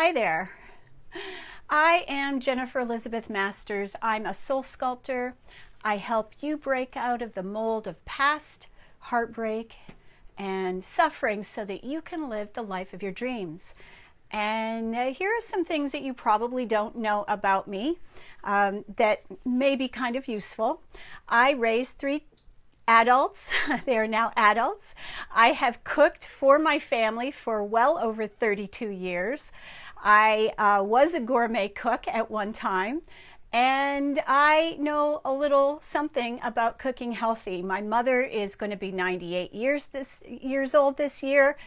Hi there. I am Jennifer Elizabeth Masters. I'm a soul sculptor. I help you break out of the mold of past heartbreak and suffering so that you can live the life of your dreams. And here are some things that you probably don't know about me that may be kind of useful. I raised 3 adults. They are now adults. I have cooked for my family for well over 32 years. I was a gourmet cook at one time, and I know a little something about cooking healthy. My mother is going to be 98 years old this year.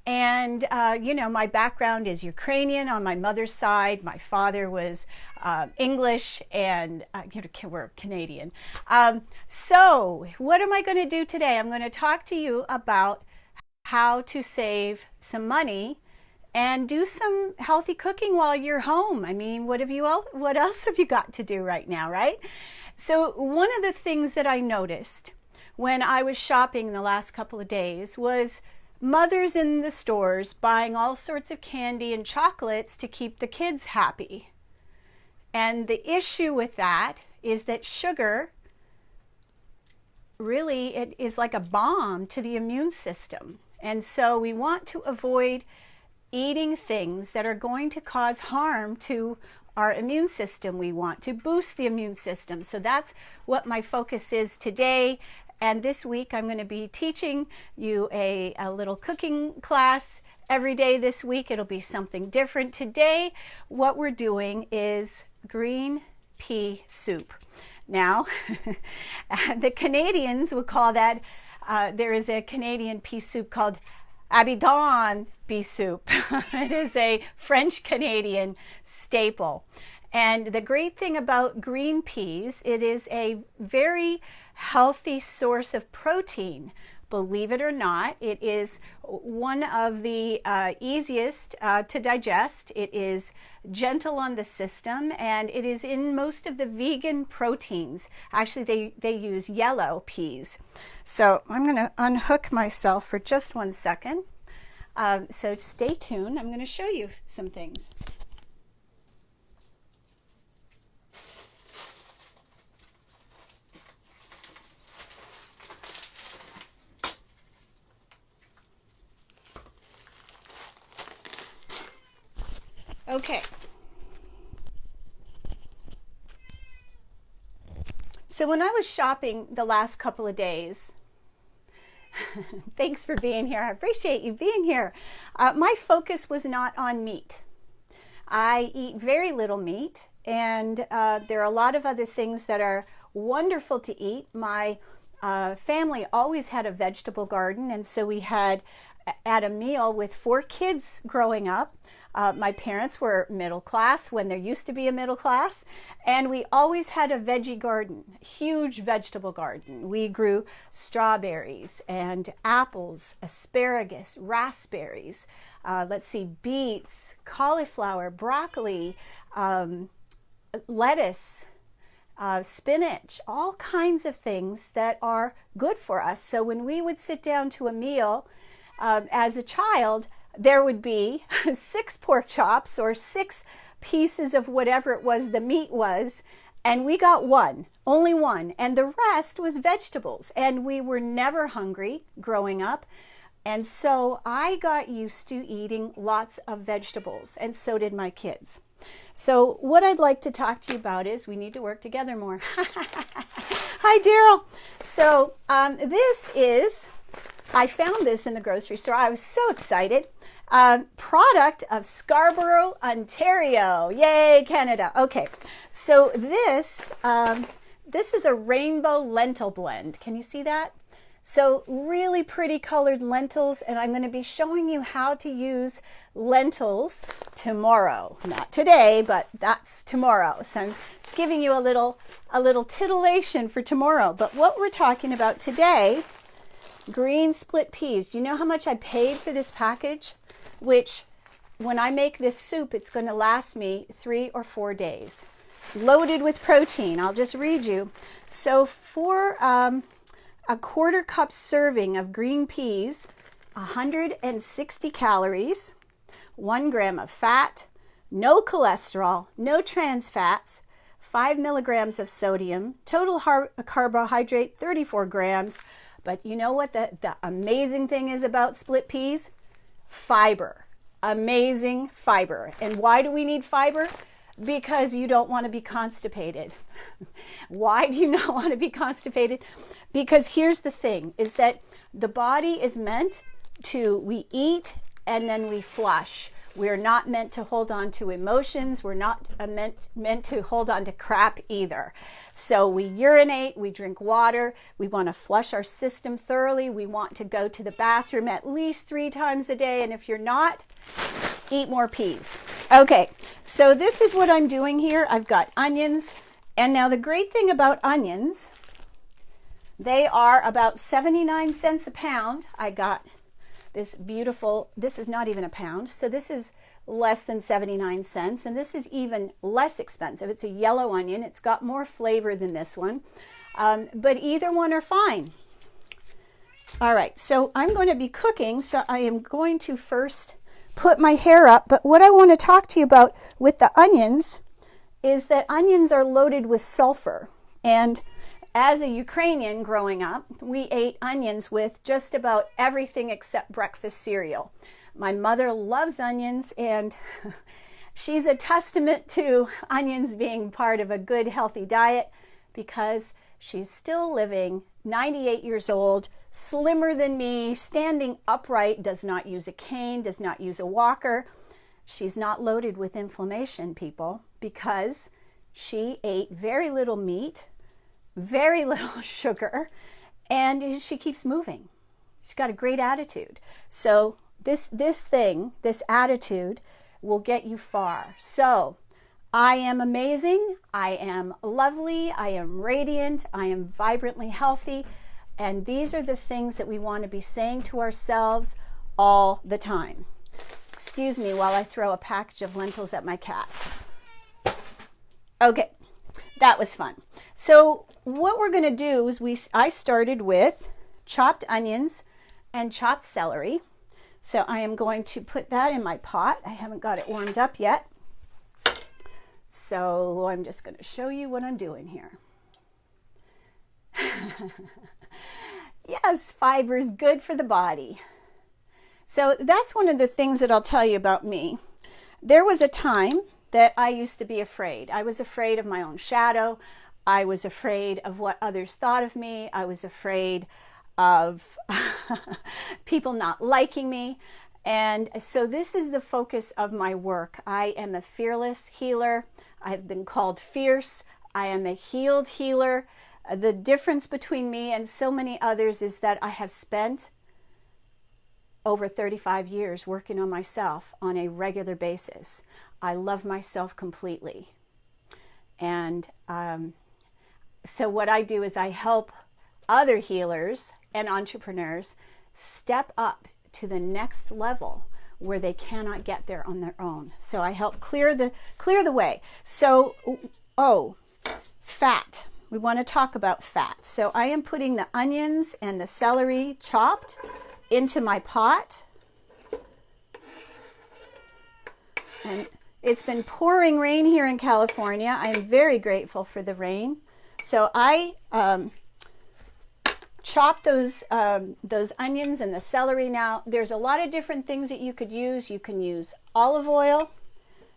And, you know, my background is Ukrainian on my mother's side. My father was English, and we're Canadian. So what am I going to do today? I'm going to talk to you about how to save some money and do some healthy cooking while you're home. I mean, what else have you got to do right now, right? So one of the things that I noticed when I was shopping the last couple of days was mothers in the stores buying all sorts of candy and chocolates to keep the kids happy. And the issue with that is that sugar really, it is like a bomb to the immune system. And so we want to avoid eating things that are going to cause harm to our immune system. We want to boost the immune system. So that's what my focus is today. And this week I'm going to be teaching you a little cooking class every day this week. It'll be something different. Today, what we're doing is green pea soup. Now, the Canadians would call that, there is a Canadian pea soup called Abidon pea soup. It is a French-Canadian staple. And the great thing about green peas, it is a very healthy source of protein. Believe it or not, it is one of the easiest to digest. It is gentle on the system, and it is in most of the vegan proteins. Actually, they use yellow peas. So I'm going to unhook myself for just 1 second. So stay tuned. I'm going to show you some things. Okay. So when I was shopping the last couple of days, thanks for being here. I appreciate you being here. My focus was not on meat. I eat very little meat, and there are a lot of other things that are wonderful to eat. My family always had a vegetable garden, and so we had at a meal with 4 kids growing up. My parents were middle class when there used to be a middle class, and we always had a veggie garden, huge vegetable garden. We grew strawberries and apples, asparagus, raspberries, beets, cauliflower, broccoli, lettuce, spinach, all kinds of things that are good for us. So when we would sit down to a meal as a child, there would be 6 pork chops or 6 pieces of whatever it was the meat was, and we got only one, and the rest was vegetables. And we were never hungry growing up, and so I got used to eating lots of vegetables, and so did my kids. So what I'd like to talk to you about is we need to work together more. Hi, Daryl. So I found this in the grocery store. I was so excited. Product of Scarborough, Ontario. Yay, Canada. Okay, so this is a rainbow lentil blend. Can you see that? So really pretty colored lentils, and I'm going to be showing you how to use lentils tomorrow. Not today, but that's tomorrow. So I'm just giving you a little titillation for tomorrow. But what we're talking about today, green split peas. Do you know how much I paid for this package? Which, when I make this soup, it's going to last me 3 or 4 days. Loaded with protein. I'll just read you. So for a 1/4 cup serving of green peas, 160 calories, 1 gram of fat, no cholesterol, no trans fats, 5 milligrams of sodium, total carbohydrate 34 grams. But you know what the amazing thing is about split peas? Fiber. Amazing fiber. And why do we need fiber? Because you don't want to be constipated. Why do you not want to be constipated? Because here's the thing, is that the body is meant to, we eat and then we flush. We're not meant to hold on to emotions. We're not meant to hold on to crap either. So we urinate, we drink water, we want to flush our system thoroughly. We want to go to the bathroom at least 3 times a day. And if you're not, eat more peas. Okay, so this is what I'm doing here. I've got onions. And now the great thing about onions, they are about 79 cents a pound. I got this beautiful, this is not even a pound, so this is less than 79 cents, and this is even less expensive. It's a yellow onion. It's got more flavor than this one, but either one are fine. All right, so I'm going to be cooking, so I am going to first put my hair up, but what I want to talk to you about with the onions is that onions are loaded with sulfur, and as a Ukrainian growing up, we ate onions with just about everything except breakfast cereal. My mother loves onions, and she's a testament to onions being part of a good, healthy diet, because she's still living, 98 years old, slimmer than me, standing upright, does not use a cane, does not use a walker. She's not loaded with inflammation, people, because she ate very little meat, very little sugar, and she keeps moving. She's got a great attitude. So this attitude will get you far. So I am amazing, I am lovely, I am radiant, I am vibrantly healthy, and these are the things that we want to be saying to ourselves all the time. Excuse me while I throw a package of lentils at my cat. Okay, that was fun. So what we're going to do is I started with chopped onions and chopped celery. So I am going to put that in my pot. I haven't got it warmed up yet. So I'm just going to show you what I'm doing here. Yes, fiber is good for the body. So that's one of the things that I'll tell you about me. There was a time that I used to be afraid. I was afraid of my own shadow. I was afraid of what others thought of me. I was afraid of people not liking me. And so this is the focus of my work. I am a fearless healer. I've been called fierce. I am a healed healer. The difference between me and so many others is that I have spent over 35 years working on myself on a regular basis. I love myself completely. And so what I do is I help other healers and entrepreneurs step up to the next level where they cannot get there on their own. So I help clear the way. So, fat. We want to talk about fat. So I am putting the onions and the celery chopped into my pot. And it's been pouring rain here in California. I am very grateful for the rain. So I chop those onions and the celery. Now, there's a lot of different things that you could use. You can use olive oil.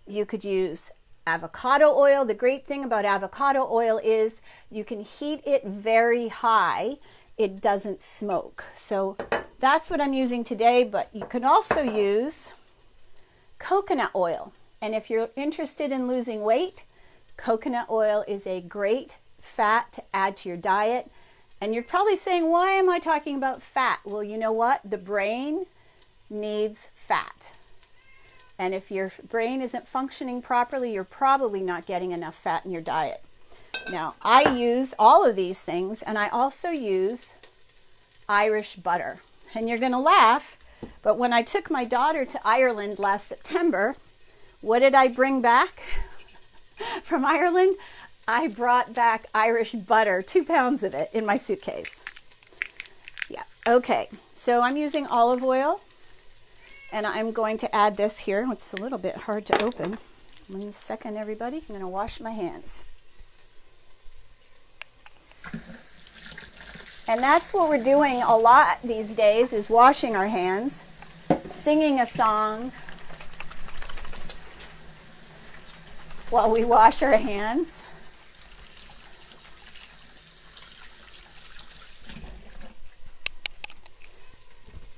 You could use avocado oil. The great thing about avocado oil is you can heat it very high. It doesn't smoke. So that's what I'm using today, but you can also use coconut oil. And if you're interested in losing weight, coconut oil is a great fat to add to your diet. And you're probably saying, why am I talking about fat? Well, you know what? The brain needs fat. And if your brain isn't functioning properly, you're probably not getting enough fat in your diet. Now, I use all of these things, and I also use Irish butter. And you're going to laugh, but when I took my daughter to Ireland last September, what did I bring back from Ireland? I brought back Irish butter, 2 pounds of it in my suitcase. Yeah, okay. So I'm using olive oil, and I'm going to add this here. It's a little bit hard to open. 1 second, everybody. I'm going to wash my hands. And that's what we're doing a lot these days, is washing our hands, singing a song while we wash our hands.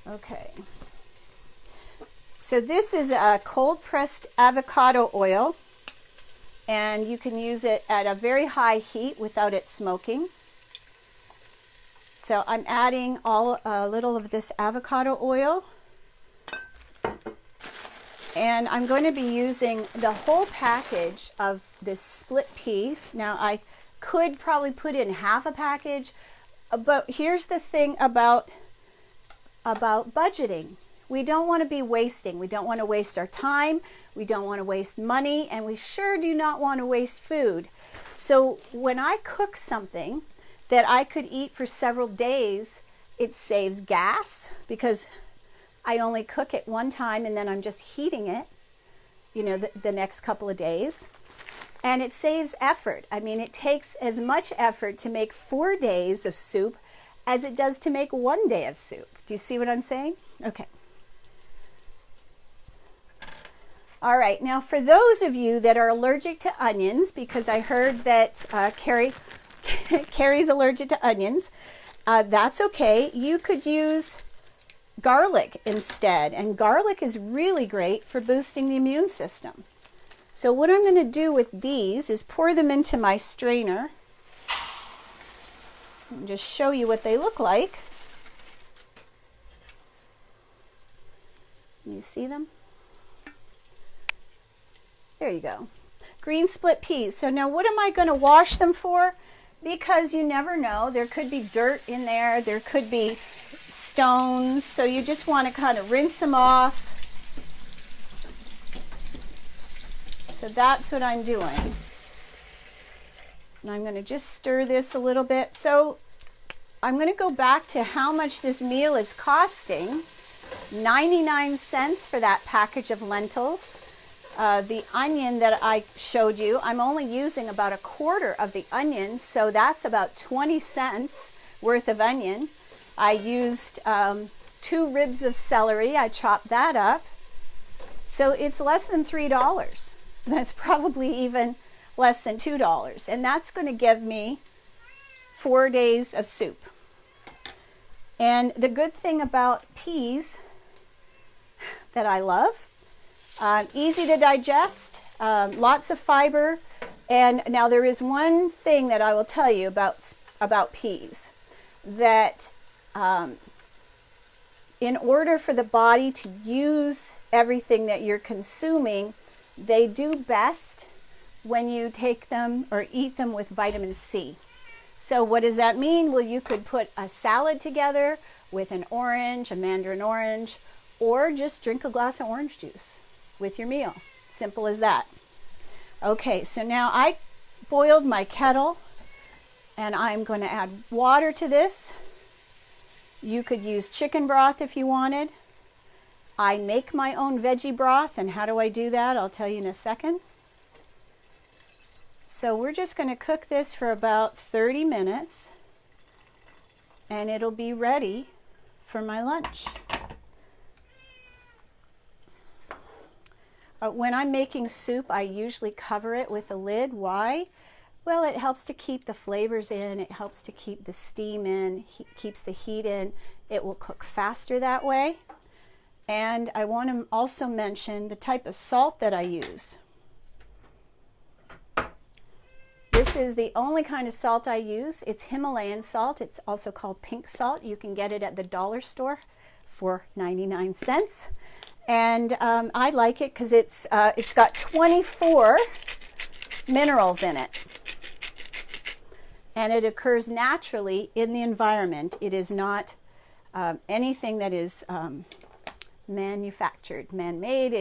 Okay. So this is a cold pressed avocado oil, and you can use it at a very high heat without it smoking. So I'm adding a little of this avocado oil, and I'm going to be using the whole package of this split peas. Now I could probably put in half a package, but here's the thing about budgeting. We don't want to be wasting. We don't want to waste our time. We don't want to waste money, and we sure do not want to waste food. So when I cook something that I could eat for several days, it saves gas because I only cook it one time and then I'm just heating it, you know, the next couple of days. And it saves effort. I mean, it takes as much effort to make 4 days of soup as it does to make 1 day of soup. Do you see what I'm saying? Okay. All right, now for those of you that are allergic to onions, because I heard that Carrie's allergic to onions, that's okay. You could use garlic instead, and garlic is really great for boosting the immune system. So what I'm going to do with these is pour them into my strainer and just show you what they look like. Can you see them? There you go. Green split peas. So now what am I going to wash them for? Because you never know. There could be dirt in there. There could be stones. So you just want to kind of rinse them off. So that's what I'm doing. And I'm going to just stir this a little bit. So I'm going to go back to how much this meal is costing. 99 cents for that package of lentils. The onion that I showed you, I'm only using about 1/4 of the onion, so that's about 20 cents worth of onion. I used 2 ribs of celery. I chopped that up. So it's less than $3. That's probably even less than $2. And that's going to give me 4 days of soup. And the good thing about peas that I love, easy to digest, lots of fiber. And now there is one thing that I will tell you about peas, that in order for the body to use everything that you're consuming, they do best when you take them or eat them with vitamin C. So what does that mean? Well, you could put a salad together with an orange, a mandarin orange, or just drink a glass of orange juice with your meal. Simple as that. Okay, so now I boiled my kettle and I'm going to add water to this. You could use chicken broth if you wanted. I make my own veggie broth, and how do I do that? I'll tell you in a second. So we're just going to cook this for about 30 minutes and it'll be ready for my lunch. When I'm making soup, I usually cover it with a lid. Why? Well, it helps to keep the flavors in. It helps to keep the steam in, keeps the heat in. It will cook faster that way. And I want to also mention the type of salt that I use. This is the only kind of salt I use. It's Himalayan salt. It's also called pink salt. You can get it at the dollar store for 99 cents. And I like it because it's got 24 minerals in it. And it occurs naturally in the environment. It is not anything that is manufactured, man-made.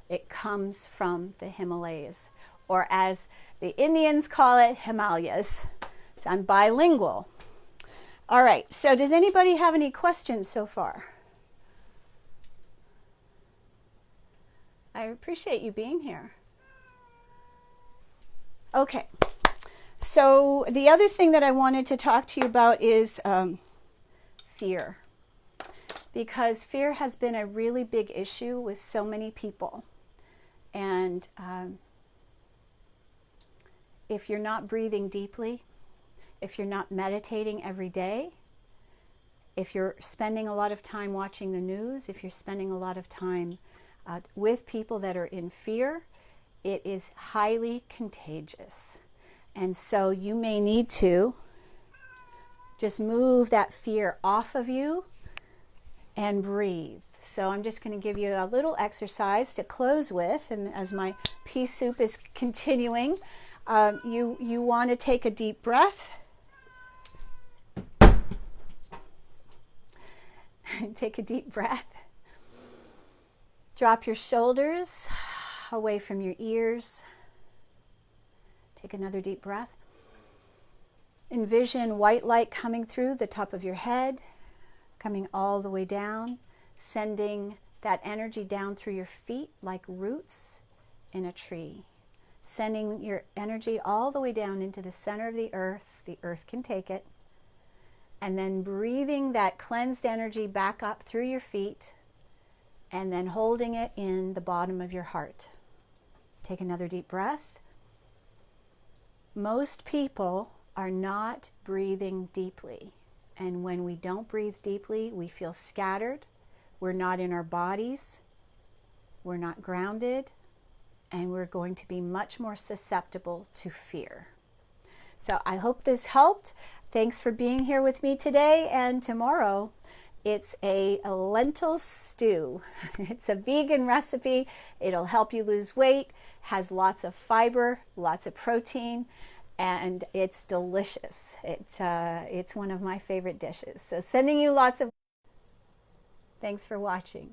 It comes from the Himalayas, or as the Indians call it, Himalayas. So I'm bilingual. All right, so does anybody have any questions so far? I appreciate you being here. Okay, so the other thing that I wanted to talk to you about is fear, because fear has been a really big issue with so many people. And if you're not breathing deeply, if you're not meditating every day, if you're spending a lot of time watching the news, if you're spending a lot of time with people that are in fear, it is highly contagious. And so you may need to just move that fear off of you and breathe. So I'm just going to give you a little exercise to close with, and as my pea soup is continuing, you want to take a deep breath. Take a deep breath. Drop your shoulders away from your ears. Take another deep breath. Envision white light coming through the top of your head, coming all the way down, sending that energy down through your feet like roots in a tree. Sending your energy all the way down into the center of the earth. The earth can take it. And then breathing that cleansed energy back up through your feet, and then holding it in the bottom of your heart. Take another deep breath. Most people are not breathing deeply. And when we don't breathe deeply, we feel scattered. We're not in our bodies. We're not grounded. And we're going to be much more susceptible to fear. So I hope this helped. Thanks for being here with me today. And tomorrow, it's a lentil stew. It's a vegan recipe. It'll help you lose weight, has lots of fiber, lots of protein, and it's delicious. It's one of my favorite dishes. So sending you lots of... Thanks for watching.